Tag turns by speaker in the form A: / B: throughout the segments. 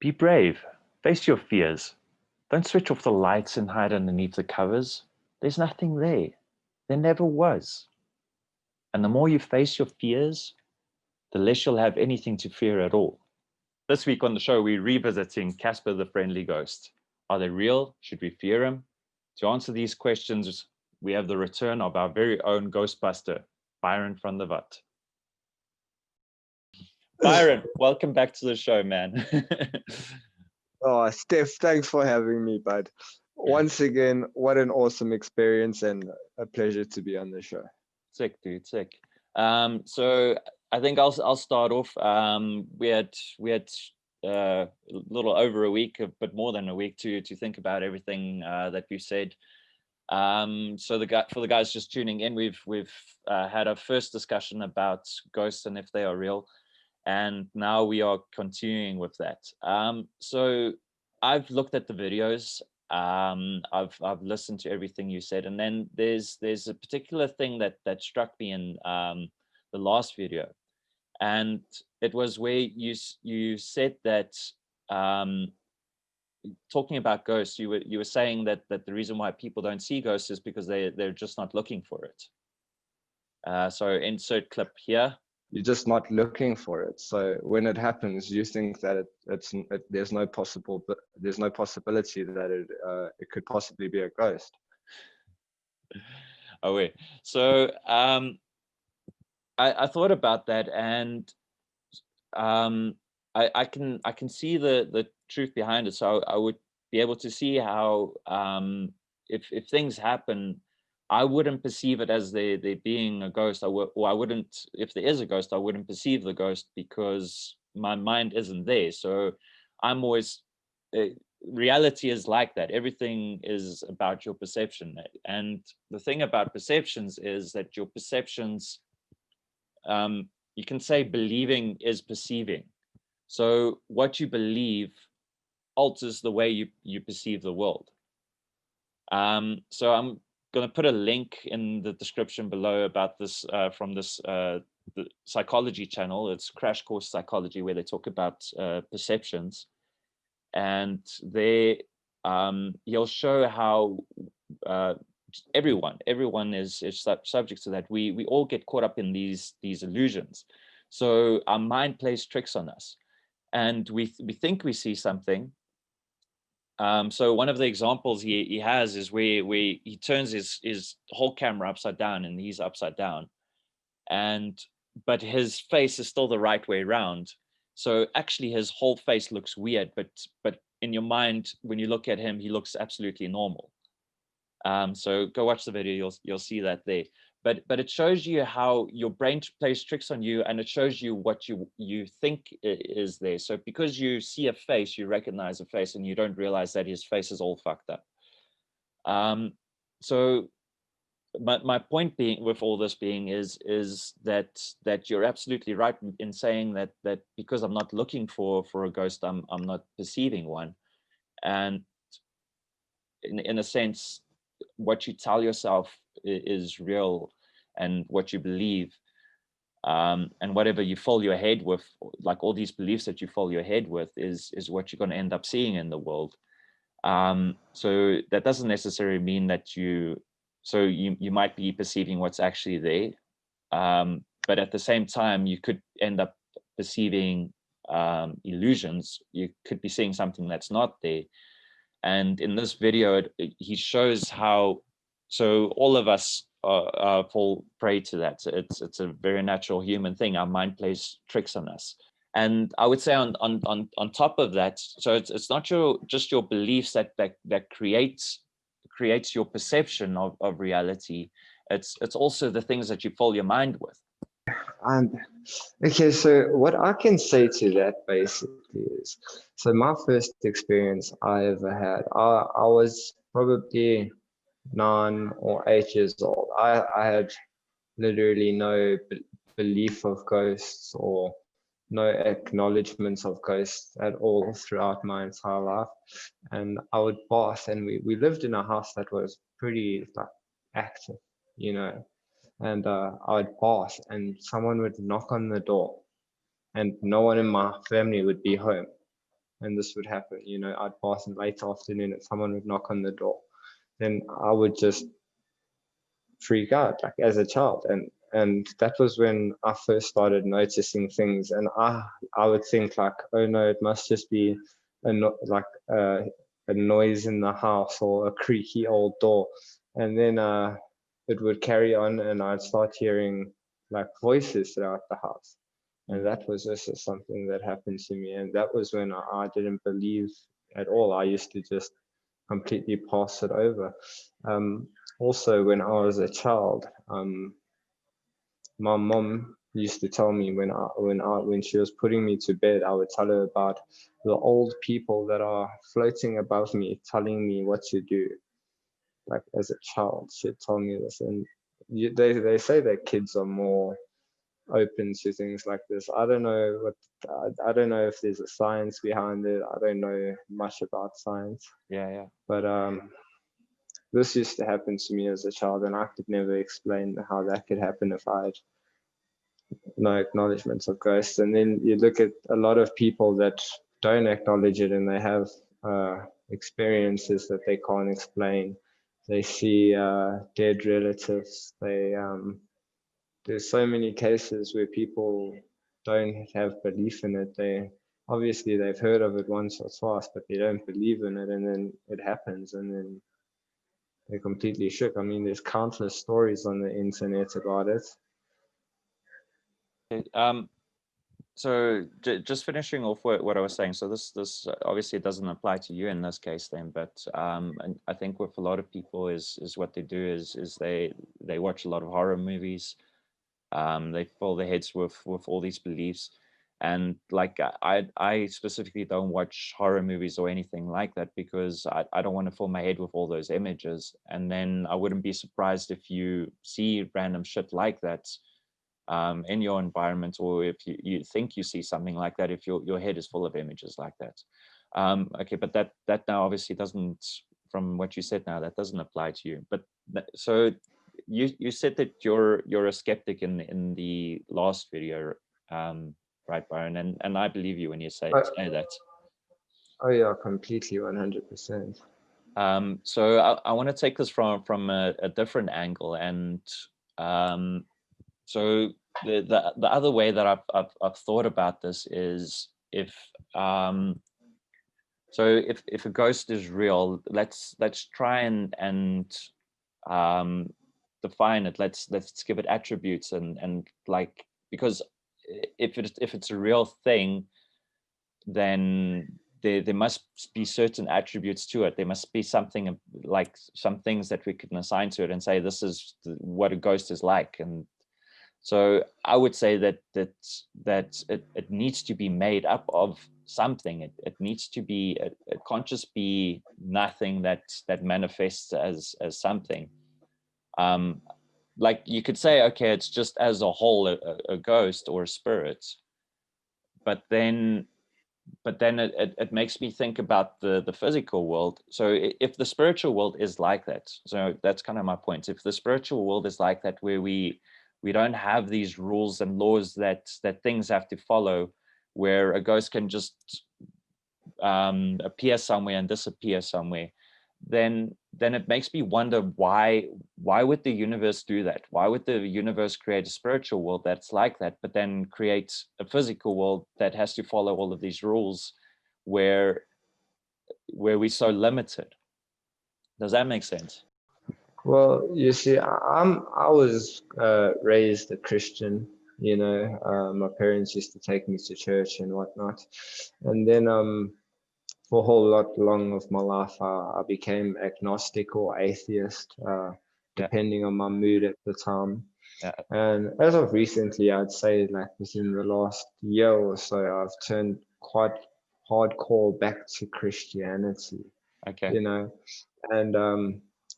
A: Be brave. Face your fears. Don't switch off the lights and hide underneath the covers. There's nothing there. There never was. And the more you face your fears, the less you'll have anything to fear at all. This week on the show, we're revisiting Casper the Friendly Ghost. Are they real? Should we fear him? To answer these questions, we have the return of our very own Ghostbuster, Byron from the Vat. Byron, welcome back to the show, man.
B: Oh, Steph, thanks for having me, bud. Once again, what an awesome experience and a pleasure to be on the show.
A: Sick, dude, sick. So I think I'll start off. We had a little over a week, but more than a week to think about everything that we've said. So for the guys just tuning in, we've had our first discussion about ghosts and if they are real, and now we are continuing with that. So I've looked at the videos. I've listened to everything you said, and then there's a particular thing that struck me in the last video, and it was where you said that talking about ghosts, you were saying that the reason why people don't see ghosts is because they're just not looking for it. So insert clip here.
B: You're just not looking for it. So when it happens, you think that there's no possibility that it could possibly be a ghost.
A: Oh wait. So I thought about that, and I can see the truth behind it. So I would be able to see how if things happen, I wouldn't perceive it as there being a ghost. I wouldn't, if there is a ghost, I wouldn't perceive the ghost because my mind isn't there. So I'm always, reality is like that. Everything is about your perception. And the thing about perceptions is that your perceptions, you can say believing is perceiving. So what you believe alters the way you perceive the world. So I'm going to put a link in the description below about this from this the psychology channel. It's Crash Course Psychology, where they talk about perceptions, and he'll show how everyone is subject to that. We all get caught up in these illusions. So our mind plays tricks on us, and we think we see something. So one of the examples he has is where he turns his whole camera upside down, and he's upside down, but his face is still the right way around. So actually his whole face looks weird, but in your mind, when you look at him, he looks absolutely normal. So go watch the video, you'll see that there. But it shows you how your brain plays tricks on you, and it shows you what you think is there. So because you see a face, you recognize a face, and you don't realize that his face is all fucked up. So my point being with all this being is that you're absolutely right in saying that because I'm not looking for a ghost, I'm not perceiving one. And in a sense, what you tell yourself is real, and what you believe, and whatever you fill your head with, like all these beliefs that you fill your head with, is what you're going to end up seeing in the world. So that doesn't necessarily mean that you might be perceiving what's actually there, but at the same time you could end up perceiving illusions. You could be seeing something that's not there. And in this video, he shows how, so all of us fall prey to that. So it's a very natural human thing. Our mind plays tricks on us. And I would say on top of that, so it's not just your beliefs that creates your perception of reality. It's also the things that you fill your mind with.
B: Okay, so what I can say to that basically is, so my first experience I ever had, I was probably 9 or 8 years old. I had literally no belief of ghosts or no acknowledgements of ghosts at all throughout my entire life. And I would bath, and we lived in a house that was pretty like active, you know. And I'd bath, and someone would knock on the door, and no one in my family would be home. and this would happen. You know, I'd pass in late afternoon and someone would knock on the door. Then I would just freak out, like as a child. And that was when I first started noticing things. And I would think like, oh no, it must just be like a noise in the house or a creaky old door. And then it would carry on, and I'd start hearing like voices throughout the house. And that was just something that happened to me. And that was when I didn't believe at all. I used to just completely pass it over. Also, when I was a child, my mom used to tell me when she was putting me to bed, I would tell her about the old people that are floating above me, telling me what to do. Like as a child, she'd tell me this, and they say that kids are more open to things like this. I don't know I don't know if there's a science behind it. I don't know much about science.
A: Yeah.
B: But this used to happen to me as a child, and I could never explain how that could happen if I had no acknowledgements of ghosts. And then you look at a lot of people that don't acknowledge it, and they have experiences that they can't explain. They see dead relatives. There's so many cases where people don't have belief in it. Obviously they've heard of it once or twice, but they don't believe in it, and then it happens, and then they're completely shook. I mean, there's countless stories on the internet about it.
A: So just finishing off what I was saying. So this obviously doesn't apply to you in this case then, but and I think with a lot of people is what they do is they watch a lot of horror movies. They fill their heads with all these beliefs, and like I specifically don't watch horror movies or anything like that because I don't want to fill my head with all those images. And then I wouldn't be surprised if you see random shit like that in your environment, or if you think you see something like that, if your head is full of images like that. Okay, but that now obviously doesn't, from what you said now, that doesn't apply to you. But so you said that you're a skeptic in the last video, right, Byron? And I believe you when you say that.
B: Oh yeah, completely, 100%.
A: So I want to take this from a different angle, and so the other way that I've thought about this is if a ghost is real, let's try and define it. Let's give it attributes and like, because if it's a real thing, then there must be certain attributes to it. There must be something like some things that we can assign to it and say this is what a ghost is like. And so I would say that it needs to be made up of something. It needs to be, it can't just be nothing that manifests as something. Like you could say, okay, it's just as a whole a ghost or a spirit, but then it makes me think about the physical world. So if the spiritual world is like that, so that's kind of my point. If the spiritual world is like that, where we don't have these rules and laws that things have to follow, where a ghost can just appear somewhere and disappear somewhere, then it makes me wonder why would the universe do that? Why would the universe create a spiritual world that's like that, but then create a physical world that has to follow all of these rules where we're so limited? Does that make sense?
B: Well, you see, I was raised a Christian. You know, my parents used to take me to church and whatnot, and then for a whole lot long of my life, I became agnostic or atheist, depending on my mood at the time.
A: Yeah.
B: And as of recently, I'd say like within the last year or so, I've turned quite hardcore back to Christianity.
A: Okay.
B: You know, and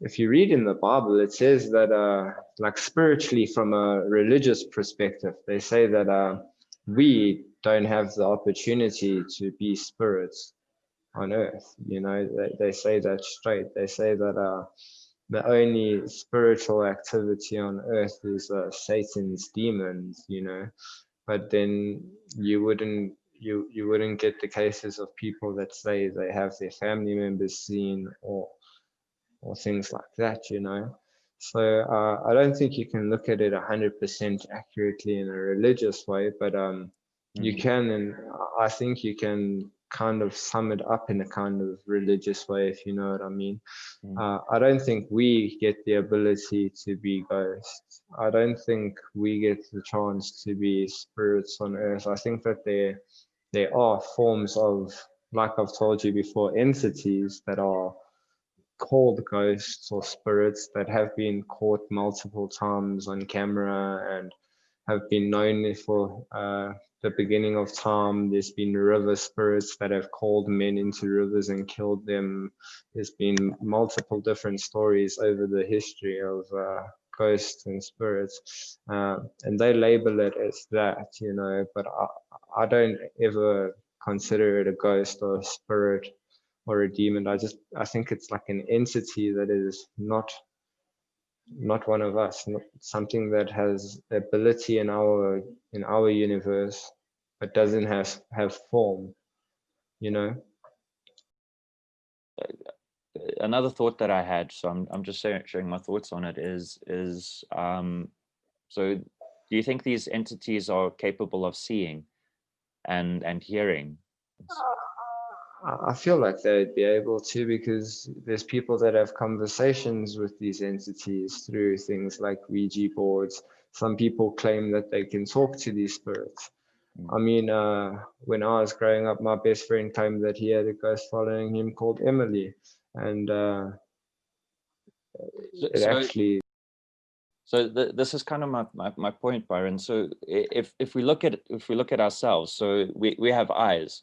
B: if you read in the Bible, it says that like spiritually, from a religious perspective, they say that we don't have the opportunity to be spirits on earth. You know, they say that straight. They say that the only spiritual activity on earth is Satan's demons, you know. But then you wouldn't you wouldn't get the cases of people that say they have their family members seen or things like that, you know. So I don't think you can look at it 100% accurately in a religious way, but you can, and I think you can kind of sum it up in a kind of religious way, if you know what I mean. I don't think we get the ability to be ghosts. I don't think we get the chance to be spirits on earth. I think that there are forms of, like I've told you before, entities that are called ghosts or spirits that have been caught multiple times on camera and have been known for the beginning of time. There's been river spirits that have called men into rivers and killed them. There's been multiple different stories over the history of ghosts and spirits, and they label it as that, you know, but I don't ever consider it a ghost or a spirit or a demon. I think it's like an entity that is not one of us, not something that has the ability in our universe, but doesn't have form, you know.
A: Another thought that I had, so I'm just sharing my thoughts on it, is so do you think these entities are capable of seeing and hearing?
B: I feel like they'd be able to, because there's people that have conversations with these entities through things like Ouija boards. Some people claim that they can talk to these spirits. I mean, when I was growing up, my best friend claimed that he had a ghost following him called Emily, and it
A: So
B: actually.
A: So this is kind of my point, Byron. So if we look at ourselves, so we have eyes,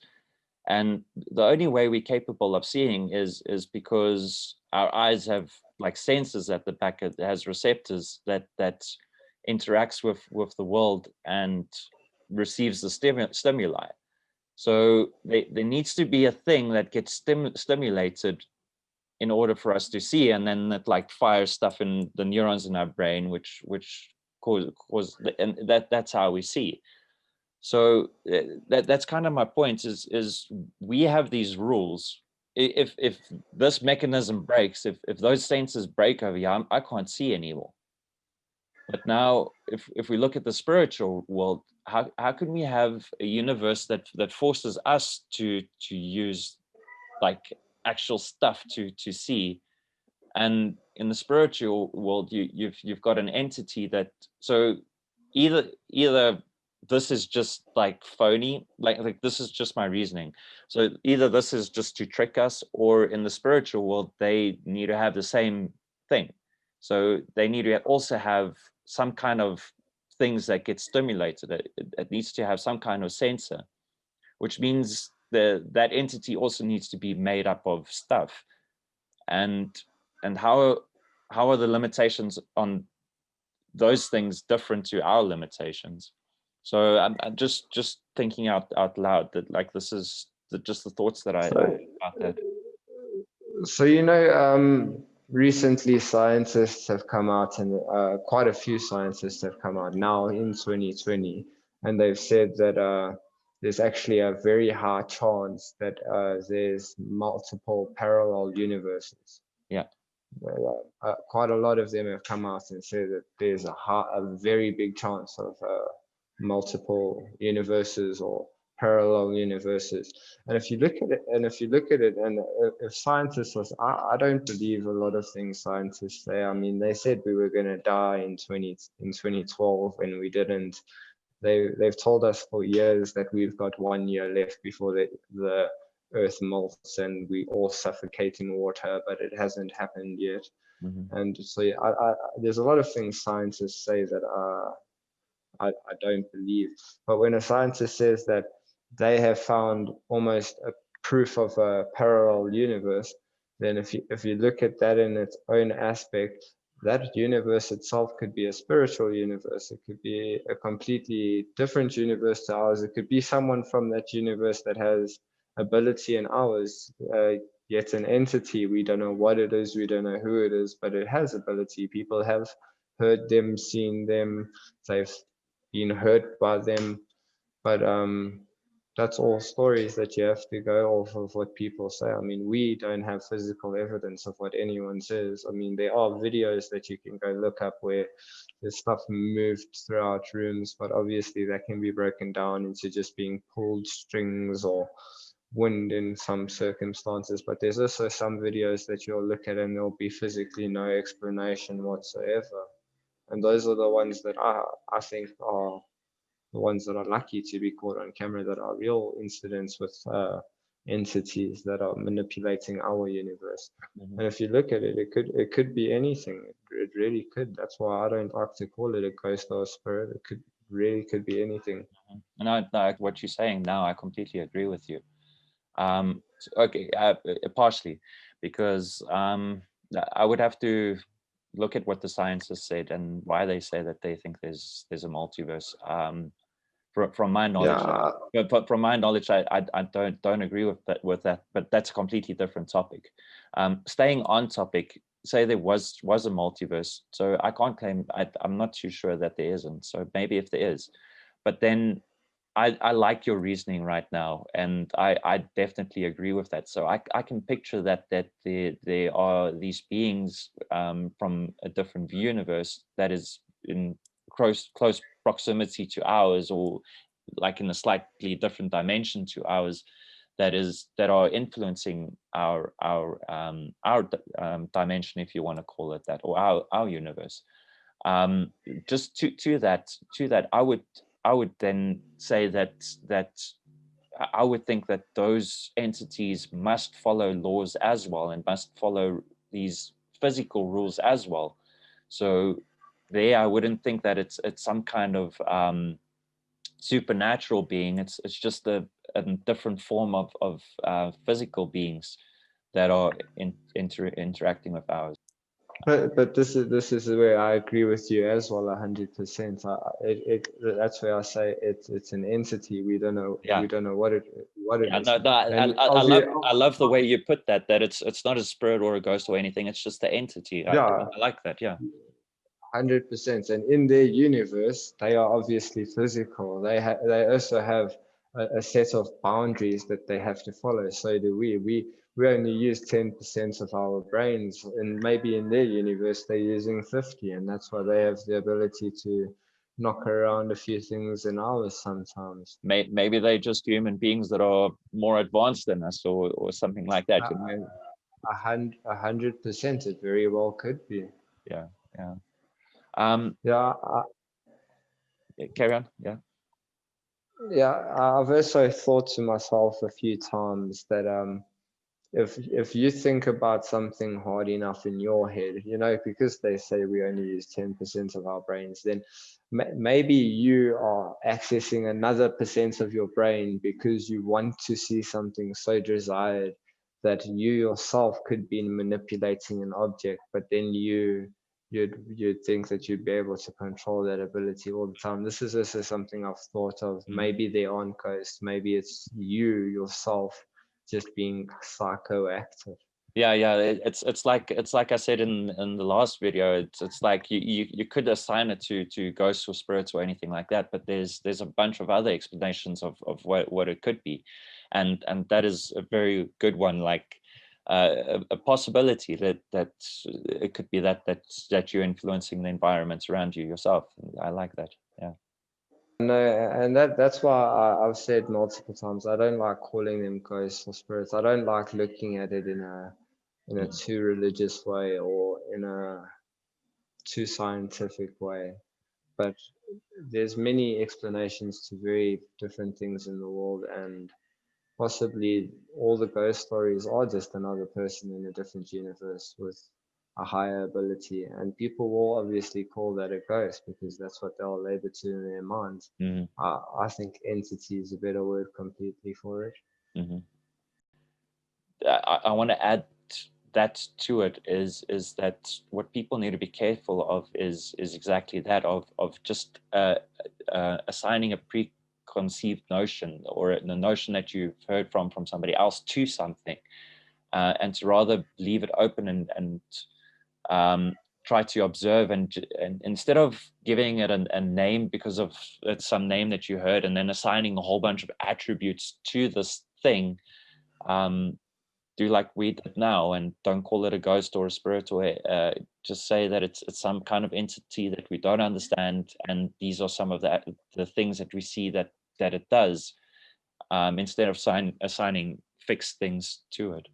A: and the only way we're capable of seeing is because our eyes have like sensors at the back. It has receptors that interacts with the world and receives the stimuli. So there needs to be a thing that gets stimulated in order for us to see, and then it like fires stuff in the neurons in our brain, which cause and that's how we see. So that's kind of my point, is we have these rules. If this mechanism breaks, if those sensors break over here, I can't see anymore. But now if we look at the spiritual world, how can we have a universe that forces us to use like actual stuff to see? And in the spiritual world, you've got an entity that, so either this is just like phony, like this is just my reasoning. So either this is just to trick us, or in the spiritual world, they need to have the same thing. So they need to also have some kind of things that get stimulated. It needs to have some kind of sensor, which means that entity also needs to be made up of stuff. And how are the limitations on those things different to our limitations? So I'm just thinking out loud that like this is just the thoughts that I about that.
B: So you know, recently scientists have come out, and quite a few scientists have come out now in 2020, and they've said that there's actually a very high chance that there's multiple parallel universes.
A: Yeah.
B: Quite a lot of them have come out and said that there's a very big chance of multiple universes or parallel universes. And if you look at it, and if scientists was, I don't believe a lot of things scientists say. I mean, they said we were going to die in 2012, and we didn't. They've told us for years that we've got 1 year left before the Earth melts and we all suffocate in water, but it hasn't happened yet. And so there's a lot of things scientists say that I don't believe. But when a scientist says that they have found almost a proof of a parallel universe, then if you look at that in its own aspect, that universe itself could be a spiritual universe. It could be a completely different universe to ours. It could be someone from that universe that has ability in ours, yet an entity. We don't know what it is, we don't know who it is, but it has ability. People have heard them, seen them, they've been hurt by them. But that's all stories that you have to go off of what people say. I mean, we don't have physical evidence of what anyone says. I mean, there are videos that you can go look up where there's stuff moved throughout rooms, but obviously that can be broken down into just being pulled strings or wind in some circumstances. But there's also some videos that you'll look at and there'll be physically no explanation whatsoever. And those are the ones that I think are the ones that are lucky to be caught on camera, that are real incidents with entities that are manipulating our universe.
A: Mhm.
B: And if you look at it, it could be anything. It really could. That's why I don't like to call it a ghost or a spirit. It could be anything.
A: And what you're saying now, I completely agree with you. Okay, partially, because I would have to look at what the scientists said and why they say that they think there's a multiverse. From my knowledge,
B: Yeah,
A: but from my knowledge, I don't agree with that. But that's a completely different topic. Staying on topic, say there was a multiverse. So I can't claim. I'm not too sure that there isn't. So maybe if there is, but then I like your reasoning right now, and I definitely agree with that. So I can picture that there are these beings from a different universe that is in close proximity to ours, or like in a slightly different dimension to ours, that are influencing our dimension, if you want to call it that, or our universe. Just to that, I would then say that I would think that those entities must follow laws as well, and must follow these physical rules as well. So there, I wouldn't think that it's some kind of supernatural being. It's just a different form of physical beings that are interacting with ours.
B: but this is where I agree with you as well, 100%. That's where I say it's an entity.
A: Yeah.
B: We don't know what it
A: Yeah,
B: is.
A: no,
B: And
A: I love the way you put that. That it's not a spirit or a ghost or anything. It's just the entity.
B: yeah,
A: I like that. Yeah.
B: 100%. And in their universe, they are obviously physical. They also have a set of boundaries that they have to follow. So do we. We only use 10% of our brains, and maybe in their universe they're using 50, and that's why they have the ability to knock around a few things in ours sometimes.
A: Maybe they're just human beings that are more advanced than us, or something like that.
B: Uh,
A: You know?
B: 100%, it very well could be.
A: Yeah. Yeah. Um.
B: Yeah,
A: Carry on. Yeah.
B: yeah. I've also thought to myself a few times that if you think about something hard enough in your head, because they say we only use 10% of our brains, then maybe you are accessing another percent of your brain because you want to see something so desired that you yourself could be manipulating an object, but then you'd think that you'd be able to control that ability all the time. This is also something I've thought of.
A: Mm.
B: Maybe they're on coast, maybe it's you yourself just being psychoactive.
A: Yeah, yeah. It's like I said in the last video. It's like you could assign it to ghosts or spirits or anything like that, but there's a bunch of other explanations of what it could be, and that is a very good one. Like a possibility that it could be that you're influencing the environments around you yourself. I like that. Yeah.
B: No, and that's why I've said multiple times I don't like calling them ghosts or spirits. I don't like looking at it in a
A: Mm.
B: too religious way or in a too scientific way. But there's many explanations to very different things in the world, and possibly all the ghost stories are just another person in a different universe with a higher ability. And people will obviously call that a ghost because that's what they'll label to in their minds.
A: Mm.
B: I think entity is a better word completely for it.
A: Mm-hmm. I want to add that to it is that what people need to be careful of is exactly that of just assigning a preconceived notion or a notion that you've heard from somebody else to something, and to rather leave it open and try to observe, and instead of giving it a name because of it's some name that you heard, and then assigning a whole bunch of attributes to this thing, do like we did now, and don't call it a ghost or a spirit, or just say that it's some kind of entity that we don't understand, and these are some of the things that we see that it does, instead of assigning fixed things to it.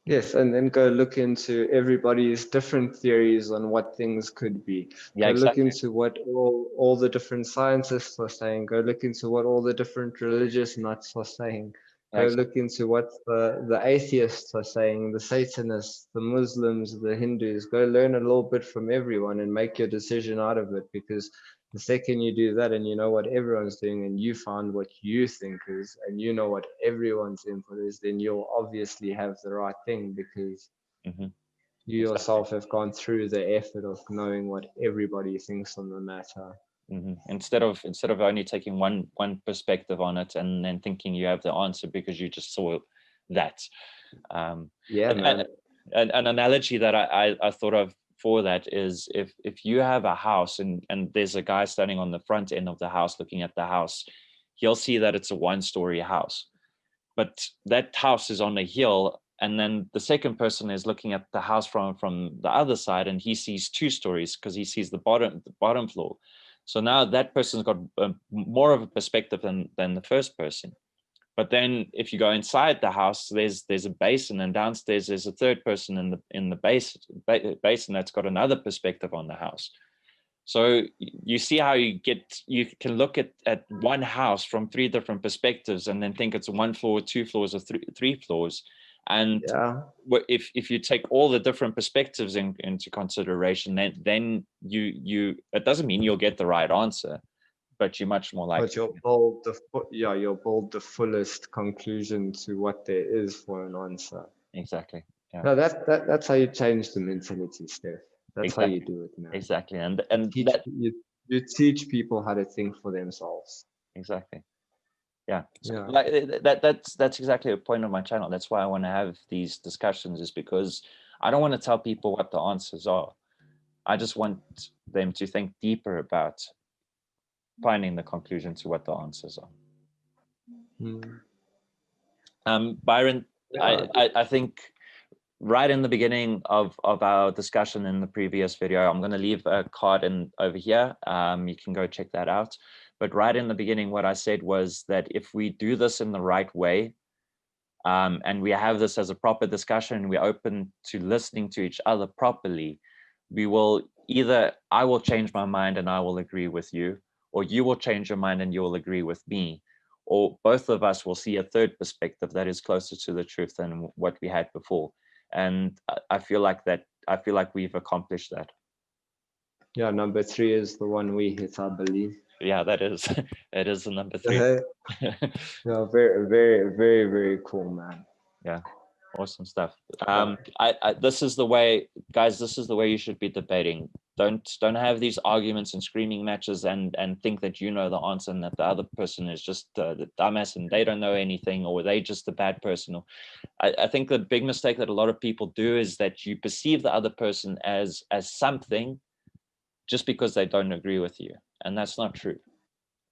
B: Yes, and then go look into everybody's different theories on what things could be.
A: Yeah,
B: Go
A: exactly.
B: look into what all the different scientists are saying. Go look into what all the different religious nuts are saying.
A: Yeah,
B: Go
A: exactly.
B: look into what the atheists are saying, the Satanists, the Muslims, the Hindus. Go learn a little bit from everyone and make your decision out of it, because the second you do that and you know what everyone's doing and you found what you think is and you know what everyone's input is, then you'll obviously have the right thing, because you yourself have gone through the effort of knowing what everybody thinks on the matter.
A: Instead of only taking one perspective on it and then thinking you have the answer because you just saw that.
B: Yeah, man.
A: An analogy that I thought of for that is, if you have a house and there's a guy standing on the front end of the house looking at the house, he'll see that it's a 1-story house, but that house is on a hill, and then the second person is looking at the house from the other side, and he sees 2 stories because he sees the bottom floor. So now that person's got more of a perspective than the first person. But then if you go inside the house, there's a basin, and downstairs there's a third person in the basin that's got another perspective on the house. So you see how you can look at one house from 3 different perspectives and then think it's 1 floor, 2 floors, or 3 floors. And
B: yeah,
A: if you take all the different perspectives into consideration, then you it doesn't mean you'll get the right answer, but you're much more likely.
B: but you'll build the fullest conclusion to what there is for an answer.
A: Exactly. Yeah.
B: No, that's how you change the mentality, Steph. That's
A: Exactly.
B: how you do it, man.
A: Exactly. And
B: you teach people how to think for themselves.
A: Exactly. Yeah. So
B: Yeah.
A: like that's exactly the point of my channel. That's why I want to have these discussions, is because I don't want to tell people what the answers are. I just want them to think deeper about finding the conclusion to what the answers are. Byron,
B: Yeah.
A: I think right in the beginning of our discussion in the previous video, I'm going to leave a card over here. You can go check that out. But right in the beginning, what I said was that if we do this in the right way, and we have this as a proper discussion, we're open to listening to each other properly, we will I will change my mind and I will agree with you, or you will change your mind and you will agree with me, or both of us will see a third perspective that is closer to the truth than what we had before. And I feel like we've accomplished that.
B: Yeah, number 3 is the one we hit, I believe.
A: Yeah, that is it is the number 3.
B: Yeah, very, very, very, very cool, man.
A: Yeah, awesome stuff. This is the way, guys, this is the way you should be debating. Don't have these arguments and screaming matches and think that you know the answer and that the other person is just the dumbass and they don't know anything, or they just a bad person. Or I think the big mistake that a lot of people do is that you perceive the other person as something just because they don't agree with you, and that's not true.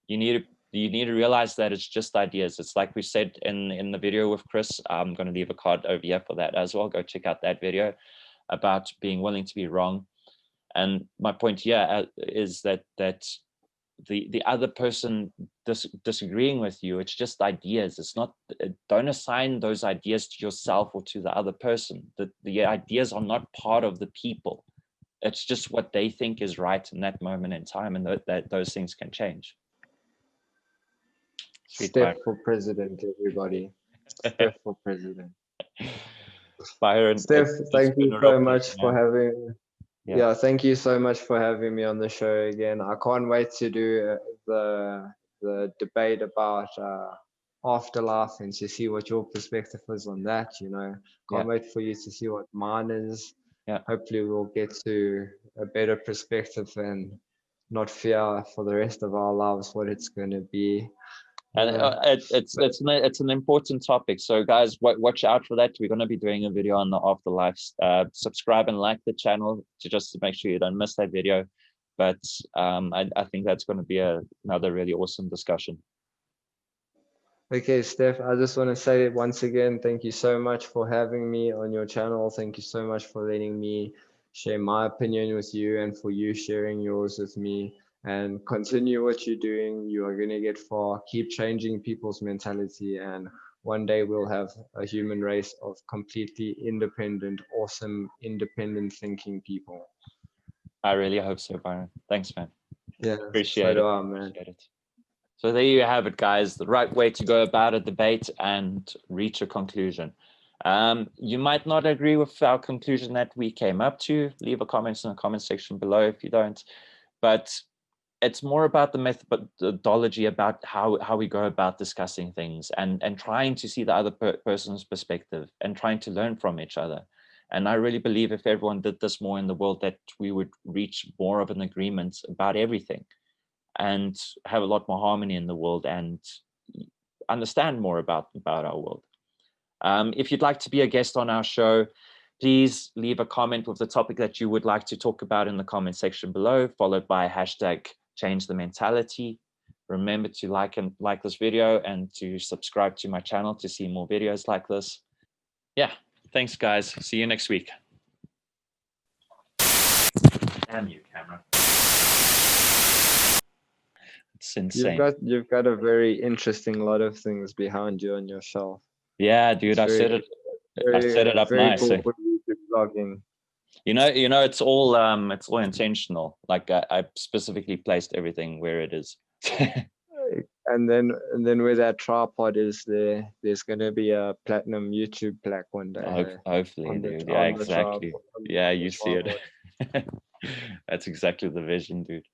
A: You need to realize that it's just ideas. It's like we said in the video with Chris. I'm going to leave a card over here for that as well. Go check out that video about being willing to be wrong. And my point here is that the other person disagreeing with you, it's just ideas. It's not, don't assign those ideas to yourself or to the other person. The ideas are not part of the people. It's just what they think is right in that moment in time, and that those things can change.
B: Steph for president, everybody. Steph for president.
A: Byron,
B: Steph, thank you so much for
A: man.
B: having. Yeah, thank you so much for having me on the show again. I can't wait to do the debate about afterlife and to see what your perspective is on that. You know, can't wait for you to see what mine is.
A: Yeah.
B: Hopefully, we'll get to a better perspective and not fear for the rest of our lives what it's going to be.
A: And
B: Yeah.
A: it's an important topic. So guys, watch out for that. We're going to be doing a video on the afterlife. Subscribe and like the channel just to make sure you don't miss that video. But I think that's going to be another really awesome discussion.
B: Okay, Steph, I just want to say once again, thank you so much for having me on your channel. Thank you so much for letting me share my opinion with you and for you sharing yours with me. And continue what you're doing. You are going to get far. Keep changing people's mentality. And one day we'll have a human race of completely independent, awesome, independent thinking people.
A: I really hope so, Byron. Thanks, man.
B: Yeah,
A: Appreciate
B: so
A: it.
B: do I, man.
A: Appreciate it. So there you have it, guys. The right way to go about a debate and reach a conclusion. You might not agree with our conclusion that we came up to. Leave a comment in the comment section below if you don't. But it's more about the methodology, about how we go about discussing things and trying to see the other person's perspective and trying to learn from each other. And I really believe if everyone did this more in the world, that we would reach more of an agreement about everything and have a lot more harmony in the world and understand more about our world. If you'd like to be a guest on our show, please leave a comment with the topic that you would like to talk about in the comment section below, followed by hashtag change the mentality. Remember to like this video and to subscribe to my channel to see more videos like this. Yeah, thanks guys. See you next week. Damn you, camera. It's insane.
B: You've got a very interesting lot of things behind you on your shelf.
A: Yeah, dude, I set it up
B: very
A: nice.
B: Cool for YouTube vlogging.
A: You know, it's all intentional. Like I specifically placed everything where it is.
B: and then where that tripod is, there's gonna be a platinum YouTube plaque one day.
A: Hopefully, dude. Yeah, exactly. Yeah, you see it. That's exactly the vision, dude.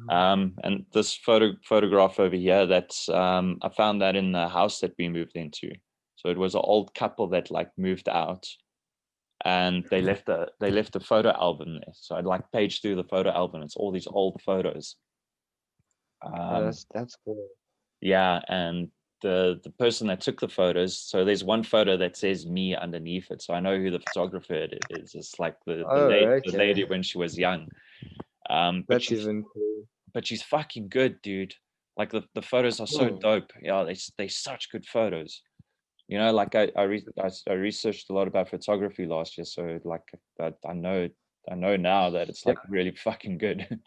A: And this photograph over here, that's I found that in the house that we moved into. So it was an old couple that like moved out, and they left a photo album there. So I'd like page through the photo album. It's all these old photos.
B: That's cool.
A: Yeah, and the person that took the photos. So there's one photo that says me underneath it. So I know who the photographer it is. It's like the lady when she was young. But
B: that's even cool.
A: But she's fucking good, dude. Like the photos are so dope. Yeah, they such good photos. You know, like I researched a lot about photography last year, so like I know now that it's like really fucking good.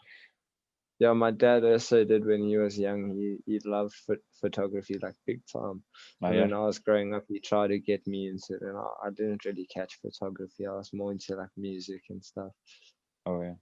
B: Yeah, my dad also did when he was young. He loved photography like big time. And when I was growing up, he tried to get me into it, and I didn't really catch photography. I was more into like music and stuff.
A: Oh yeah.